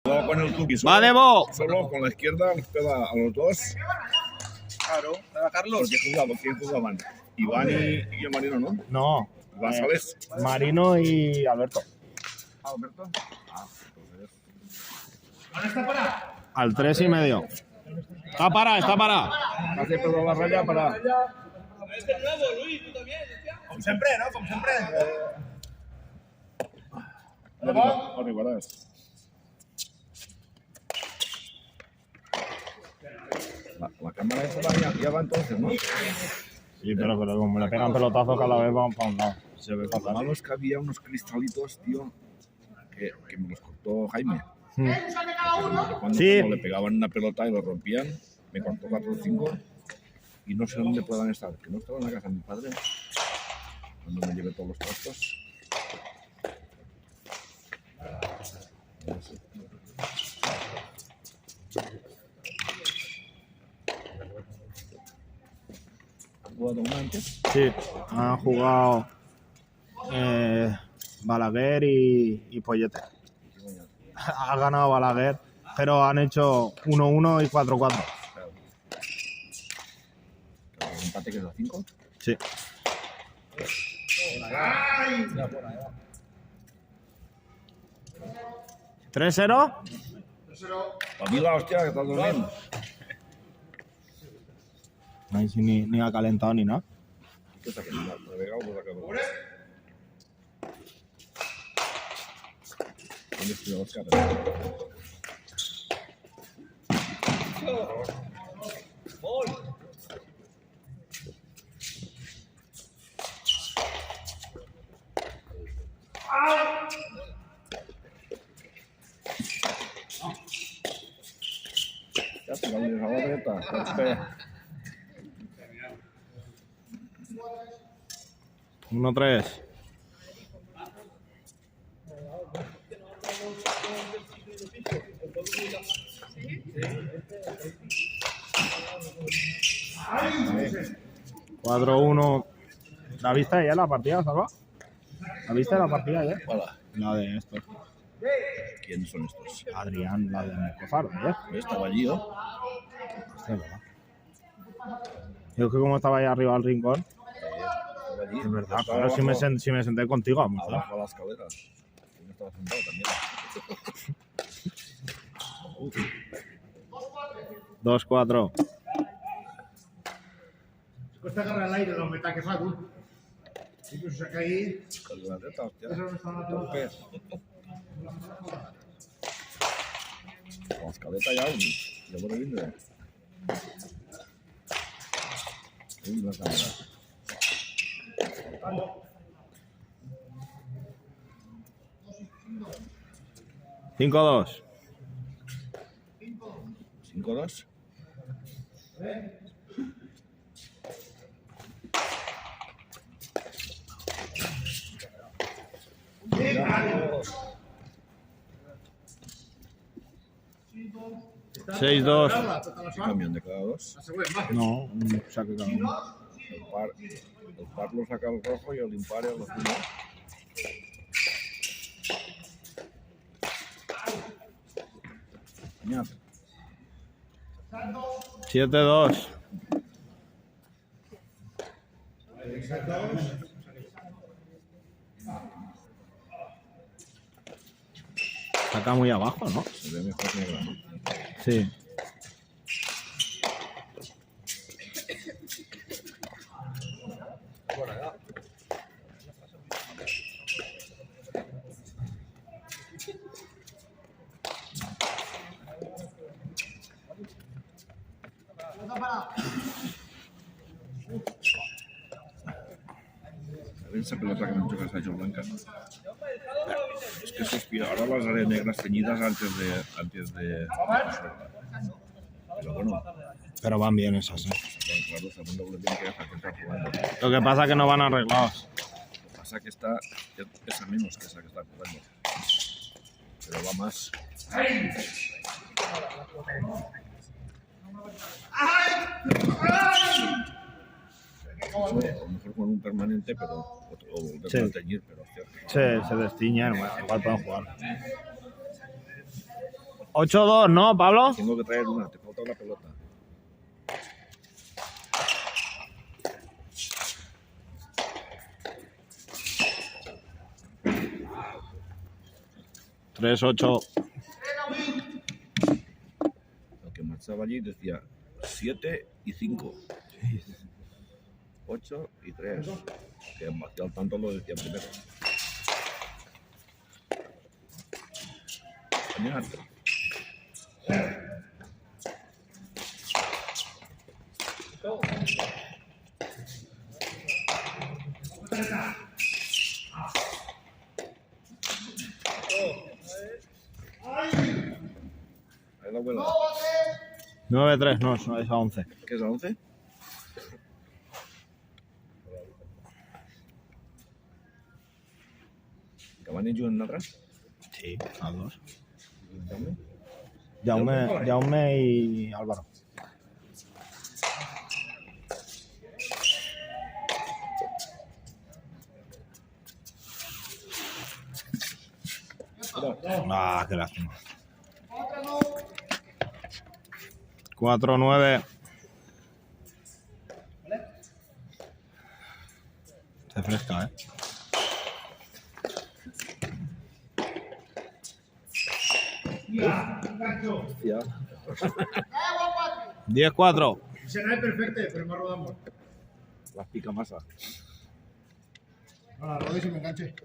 Jugaba con el Tuki. ¡Va, Debo! Solo con la izquierda les pega a los dos. Claro, ¿para Carlos? ¿Quién jugaban? Iván y el Marino, ¿no? No. Iván Sales. Marino y Alberto. Alberto. ¿Dónde está para? Al 3,5. Está para. Hace pedo la raya para. Este nuevo, Luis, tú también. Como siempre, ¿no? Como siempre. Arribarás. La cámara esa ya va entonces, ¿no? Sí, pero como le pegan pelotazo cada vez vamos para un lado. Se ve Lo fatal. malo es que había unos cristalitos, tío, que me los cortó Jaime. Cuando le pegaban una pelota y lo rompían, me cortó 4 o 5 y no sé dónde puedan estar. Que no estaba en la casa de mi padre cuando me llevé todos los trastos. No sé. ¿Han jugado una antes? Sí, han jugado Balaguer y Poyete. Ha ganado Balaguer, pero han hecho 1-1 y 4-4. Claro. ¿El empate que es a 5? Sí. 3-0. Amiga, hostia, que estás durmiendo. No sé ni ha calentado ni nada. ¿Qué está haciendo? ¿Navegado por acá? ¿Dónde estoy Oscar? Ya se va a ir a la reta. 1-3. Sí. 4-1. ¿La viste ya la partida, Salva? ¿La viste la partida ya? Hola. La de estos. ¿Quiénes son estos? Adrián, la de Mecofar, ¿eh? Estaba allí, ¿no? Hostia, ¿verdad? Yo que como estaba ahí arriba del rincón. Estaba allí. Es verdad, Estaba claro, abajo, si me senté contigo, vamos. abajo a las escaleras. Yo estaba sentado también. 2-4. Cuesta agarrar el aire, los meta que fa, tú. Sí, pues saca ahí. Con la reta, hostia. Eso no está la pelota. Pez. La escaleta ya un. Ya por el vinde. Uy, la cámara. 5-2. 5-2. ¿6-2? 6 camión de cada 2. No, un saque cada uno. El par lo saca el rojo y el impar el azul. 7-2. Saca muy abajo, ¿no? Se ve mejor negra, ¿no? Sí. A ver esa pelota que no chocas a hecho blanca. Es que suspira. Ahora las haré negras teñidas antes de. Pero bueno, Pero van bien esas, ¿eh? claro, segundo boletín que hace que está jugando. Lo que pasa es que no van arreglados. Lo que pasa es que pesa menos que esa que está jugando. Pero va más. A lo mejor con un permanente, pero o volver a teñir, pero hostia. Se destiñen, bueno, igual pueden jugar. 8-2, ¿no, Pablo? Tengo que traer una, te falta una pelota. Tres, 8. Lo que marchaba allí decía 7 y 5. 8 y 3. Que al tanto lo decía primero. Mañana. Ahí la abuela. 9-3, no, eso es a 11. ¿Qué es a 11? ¿Cavani y en atrás? Sí, a 2. ¿Dónde? Jaume y Álvaro. Ah, qué lástima. 4-9. Se fresca, ¿eh? Ya. 10-4. Se no es perfecto, pero me rodamos. Las pica masa. No, la rodé y me enganché.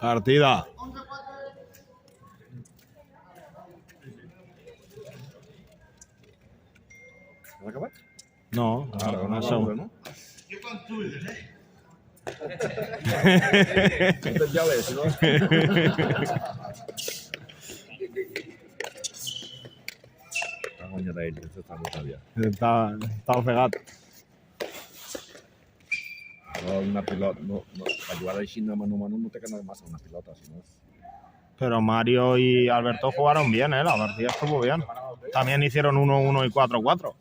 Partida. ¿Va a acabar? No, Claro, no, no, no, ¿no? ¿Qué cuánto es, Entonces ya ves, ¿no? Esta mañana esto está muy sabia. Está ofegado. No, una pelota, no, para jugar a China mano a mano no te ganas más a una pelota, sino Pero Mario y Alberto jugaron bien, ¿eh? La partida estuvo bien. También hicieron 1-1 y 4-4.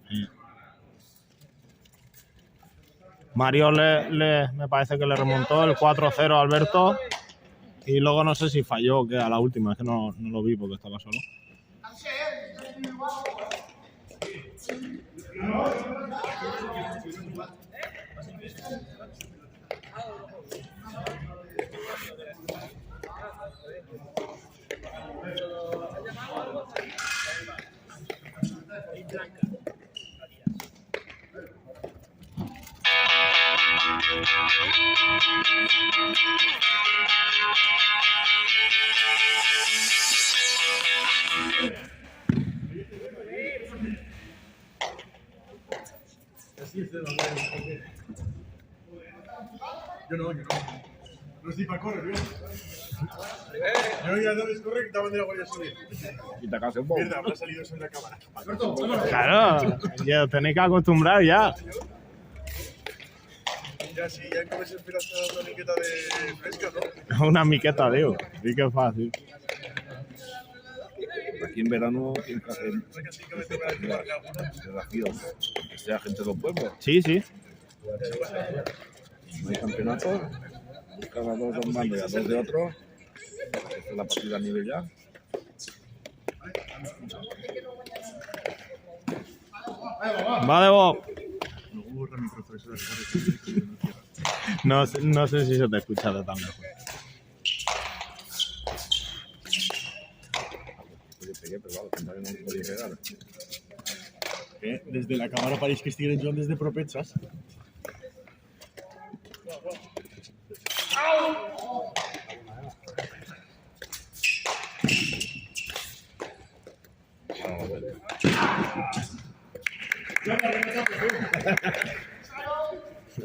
Sí. Mario me parece que le remontó el 4-0 a Alberto y luego no sé si falló que a la última, es que no lo vi porque estaba solo. Yo no. No estoy para correr, yo. Yo ya sabes correcta manera voy a subir. y te casas un poco. Mierda, habrá salido eso en la cámara. Claro, ya tenéis que acostumbrar ya. Ya sí, ya comes esperanza una miqueta de fresca, ¿no? Una miqueta, digo. Sí que es fácil. Aquí en verano tienes que hacer desafíos, aunque sea gente de los pueblos. Sí, sí. No hay campeonato, cada dos de un bando y a dos de otro. Esta es la partida a nivel ya. Va de vos. No sé si se te escucha de tan lejos. Yo pegué, pero claro, también no podía pegar. Desde la cámara pareix que estiguen jugant des de propets, saps?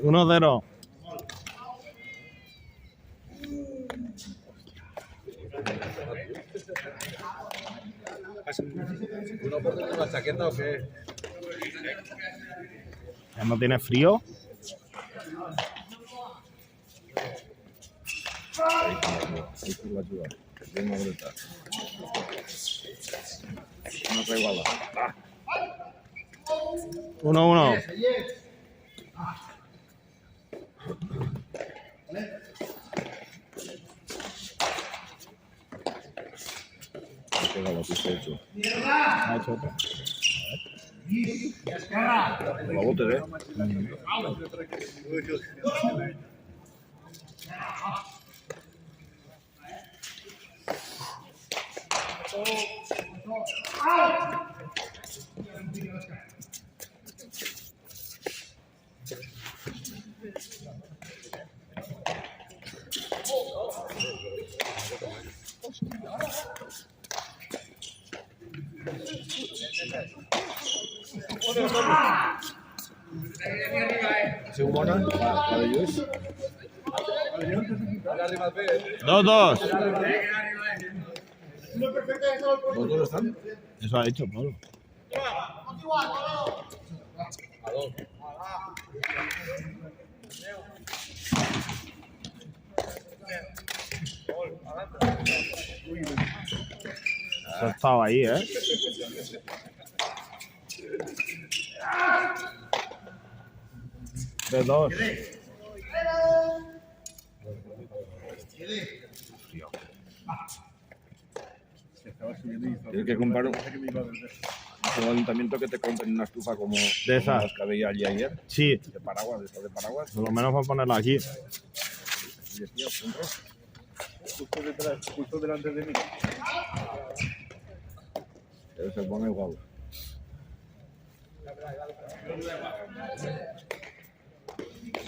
Uno 0. ¿Uno por dentro de la chaqueta o qué? ¿Ya no tiene frío? Ahí con la ayuda. Que tiene una vuelta. No traigo a la. 1-1. Pega la pista hecho. Ha hecho otra. La bote, ¿eh? ¿Sí, bona? La de Lluís. 2-2. ¿Los dos están? Eso ha dicho Pablo. Eso estaba ahí, ¿eh? De 2. Tienes que comprar un ayuntamiento que te compren una estufa como De esas. las que había allí ayer. Sí, De paraguas, de estas de paraguas. por lo menos voy a ponerla aquí. Y decía, centro. Justo delante de mí. Pero se pone igual.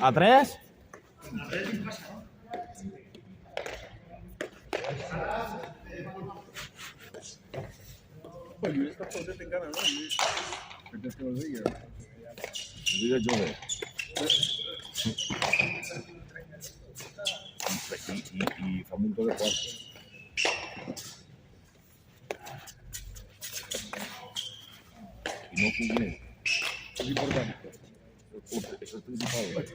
¿A 3? Oye, esta foto te encanta, ¿no? Que te lo diga. Digo yo de. Y Famundo de cuarto. Y no cumple. Es importante. Eso es principal.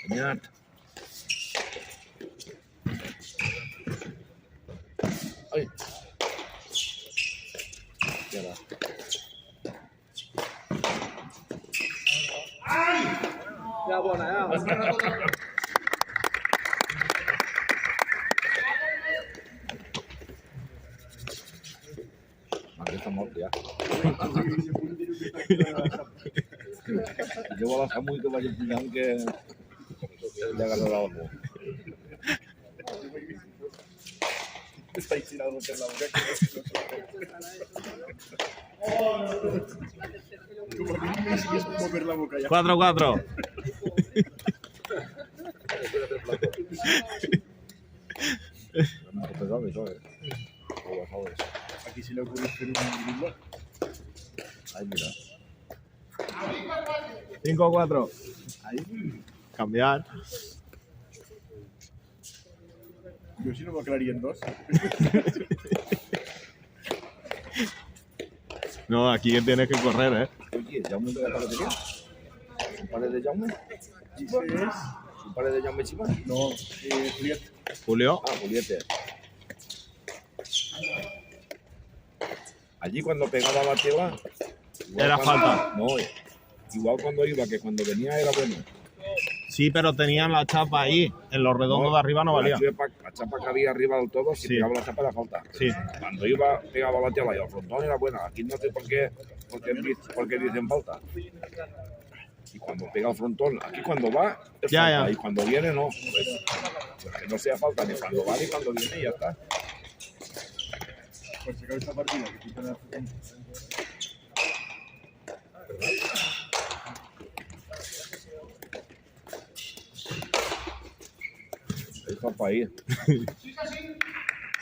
Señor. Ay. Ya va. Ya, bona, ya. Aquesta mort ja. Llevo a la Samu que vagi pujant que li agarrarà algú. Está tirado en la boca. Como que me sigues mover la boca ya. 4-4. Pesado eso, o sabes. Aquí se le ocurre hacer un dribble. Ay, mira. 5-4. Ahí. Cambiar. Yo sí no me aclararía en 2. No, aquí tienes que correr, ¿eh? Oye, ¿Jaume de la paletería? ¿Su padre de Jaume? Dice es... ¿Su padre de Jaume Chima? No, Julieta. Julio. Ah, Juliete. Allí cuando pegaba la tela... Era falta. No, igual cuando iba, que cuando venía era bueno. Sí, pero tenían la chapa ahí. En los redondos de arriba no valía. La chapa que había arriba del todo, si Sí. pegaba la chapa era falta. Sí. Cuando iba, pegaba la tela y el frontón era buena. Aquí no sé por qué dicen falta. Y cuando pega el frontón, aquí cuando va, es Ya, falta. ya. Y cuando viene, no. Pues que no sea falta ni cuando va ni cuando viene y ya está. Por sacar esta partida que quita la... Es para ahí.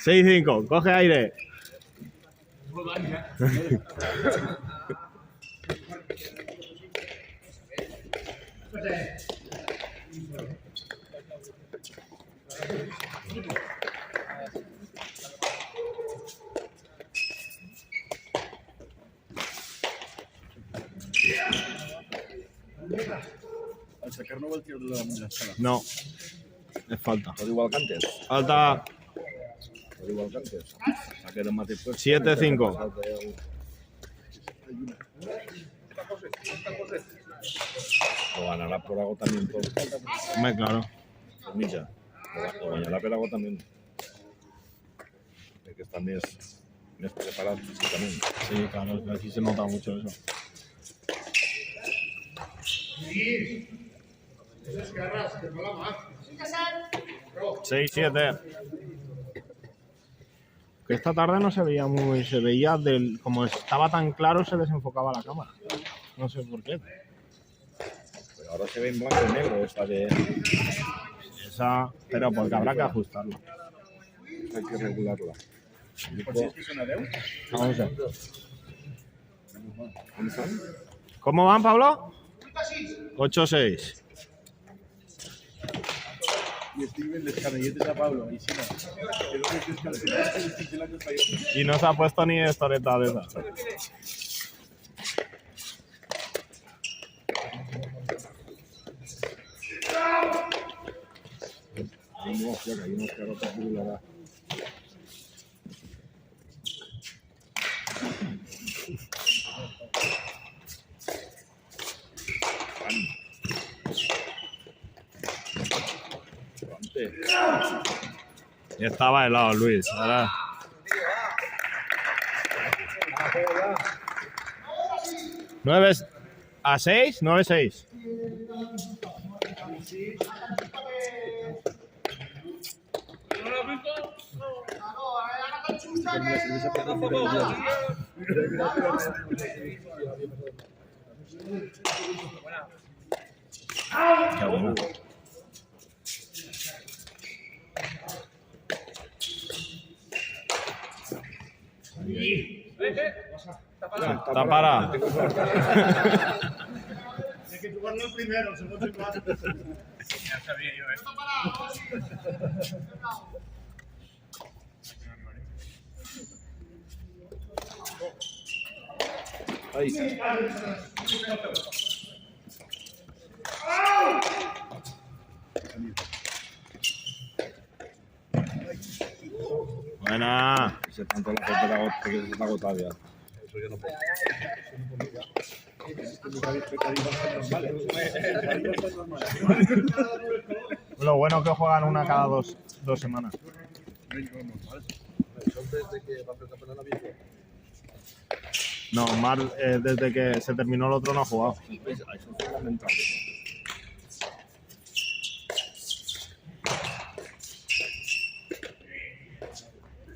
6-5. Coge aire. Al sacar no va el tío de la escala. No. Es falta. Todo igual que antes. Falta Todo igual que antes. Saque el mate pues. 7-5. O ganará por agotamiento. Hombre, claro. Por mitja. O ganará per agotamiento. Que estar més preparat físicament. Sí, claro, es que aquí se nota mucho eso. Sí. Esas garras, que mola más. 6-7. Que esta tarde no se veía muy... Se veía del... Como estaba tan claro, se desenfocaba la cámara. No sé por qué. Pero ahora se ve en blanco y negro esta de... Esa... Pero porque habrá que ajustarla. Hay que regularla. Vamos a ver. ¿Cómo están? ¿Cómo van, Pablo? 8-6. Y Steven les canelletes a Pablo. Y si no, que lo que es que al final se les quite la cosa y Y no se ha puesto ni estoreta de esa. No, hostia, que hay unos carotas pululadas. Y estaba helado, Luis. Ahora... 9-6, 9-6. Qué bueno. Está para. hay que jugarlo el primero, el segundo el más. Ya sabía yo esto. Ahí. Buena. Se tanto la gente que se está agotada ya. Eso yo no puedo. Lo bueno que juegan una cada dos semanas. No, Omar, desde que se terminó el otro no ha jugado. Eso es fundamental.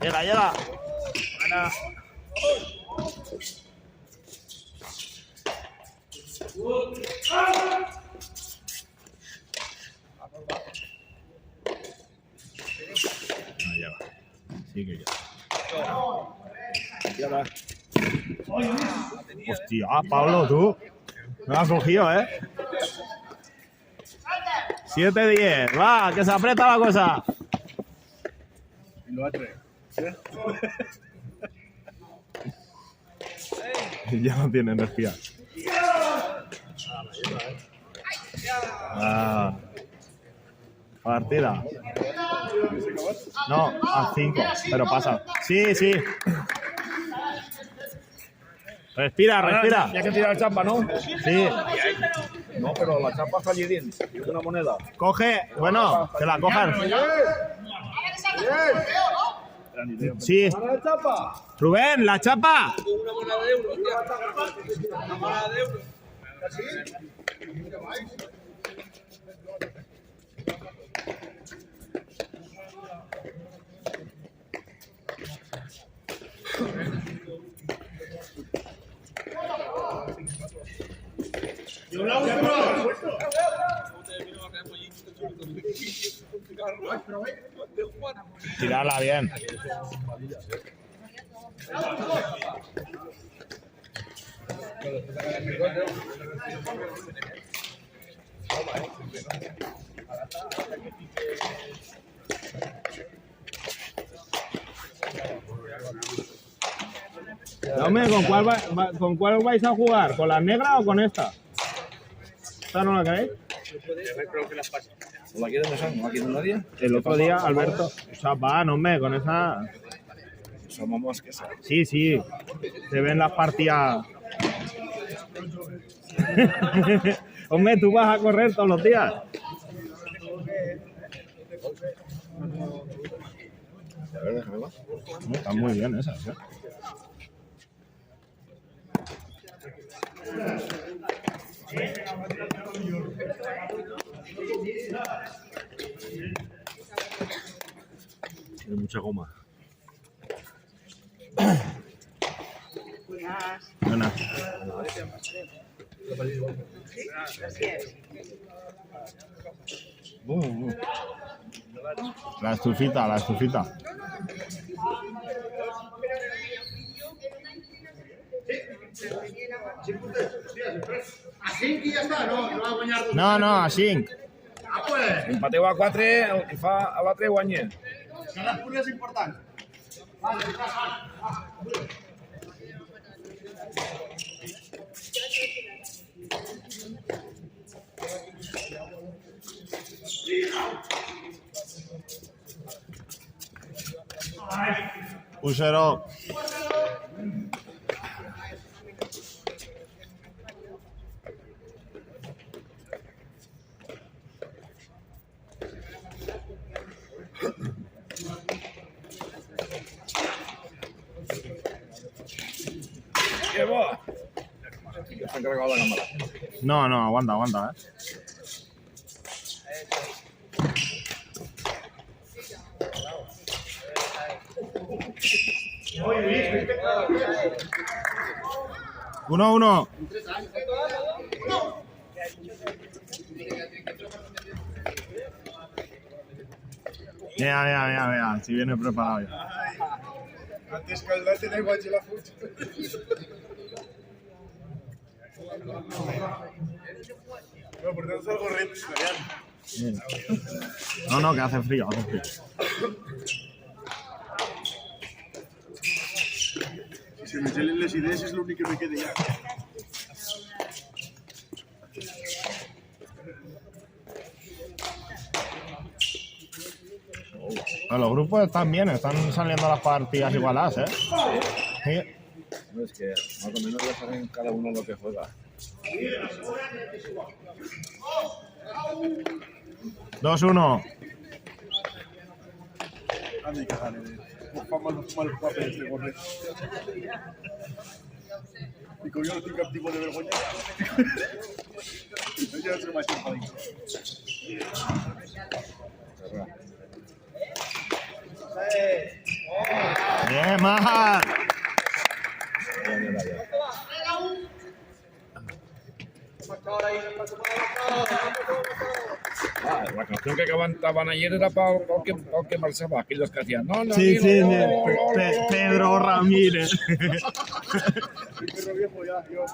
Llega, llega. Buena. No, ya va. Sí que ya. Ya va. Hostia, Pablo, tú. Me has cogido, ¿eh? 7-10. Va, que se aprieta la cosa. Y lo atre. Ya no tiene energía. Ah. Partida. No, a 5, pero pasa. Sí, sí. Respira, respira. Ya que tirar chapa, ¿no? Sí. No, pero la chapa está allí dentro. Y una moneda. Coge, bueno, que la cojan. Sí. ¡La chapa! Rubén, la chapa. Una moneda de euro, tío. Una moneda de euro. Yo la última la he puesto. Tirarla bien. No, hombre, ¿con cuál vais a jugar? ¿Con la negra o con esta? ¿Esta no la queréis? ¿No la quieren esa? ¿No la quiere nadie? El otro día, Alberto, o sea, va, no me, con esa... Somos más que esa. Sí, sí, se ven las partidas. Hombre, tú vas a correr todos los días. A ver, déjame más. No, están muy bien esas, ¿eh? Tiene mucha goma. Buenas. La estufita, la estufita. Así que ya está, no va a guanyar dos. No, així. Ah, pues. Empateu a 4, el que fa a l'altre guanya. Cada punt és important. Vale, Puixeró. Que bo! Ja s'ha encarregat la càmera. No, aguanta, Uno. Mira, si viene preparado ya. Antes que el date de guachi la fucha. No, por tanto algo reto, Bien. No, que hace frío. Si se me salen las ideas es lo único que me quede ya. Pero los grupos están bien, están saliendo las partidas igualadas, ¿eh? Sí. No, es que más o menos ya saben cada uno lo que juega. 2-1. Anda y cagar, los malos papeles de correr. Y con yo no tengo tipo de vergüenza. Ya se me ha hecho un Bien, Maja. Ah, la canción que cantaban ayer era para el que marchaba, aquellos que hacían. No, Sí, no, Pedro Ramírez. perro viejo ya, yo.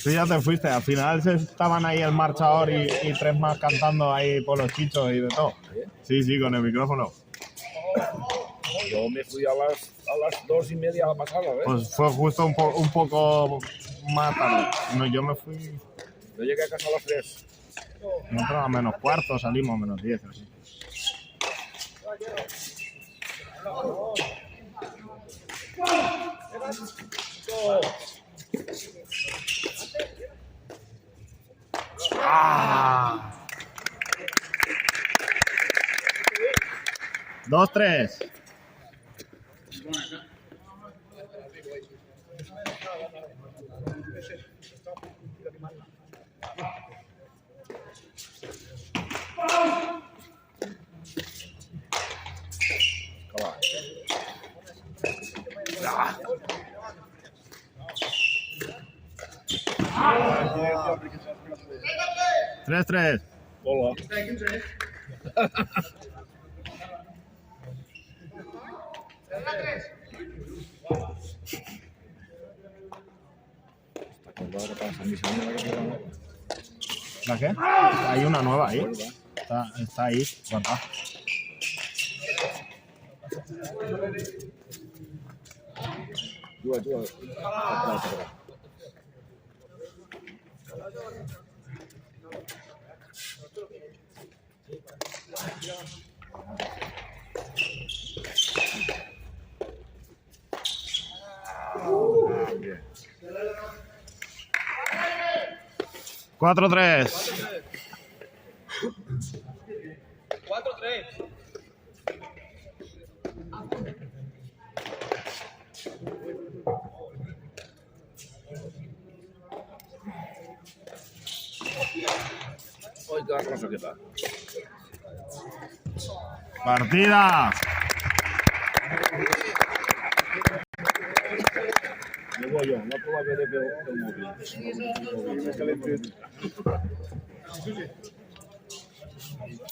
Tú ya te fuiste, al final estaban ahí el marchador y 3 más cantando ahí por los chichos y de todo. Sí, con el micrófono. Yo me fui a las 2:30 a la pasada, ¿ves? Pues fue justo un poco más tarde. No, yo me fui, Yo llegué a casa a las 3. nosotros a menos cuarto salimos, menos 10. Así. ¡Ah! 2-3. ¡3-3! Hola. ¿La qué? Hay una nueva ahí. Está ahí, guardada. Tú, espera. Bien. 4-3. 4-3. Hoy cada cosa que da. Partida. Me voy yo, no puedo ver el móvil.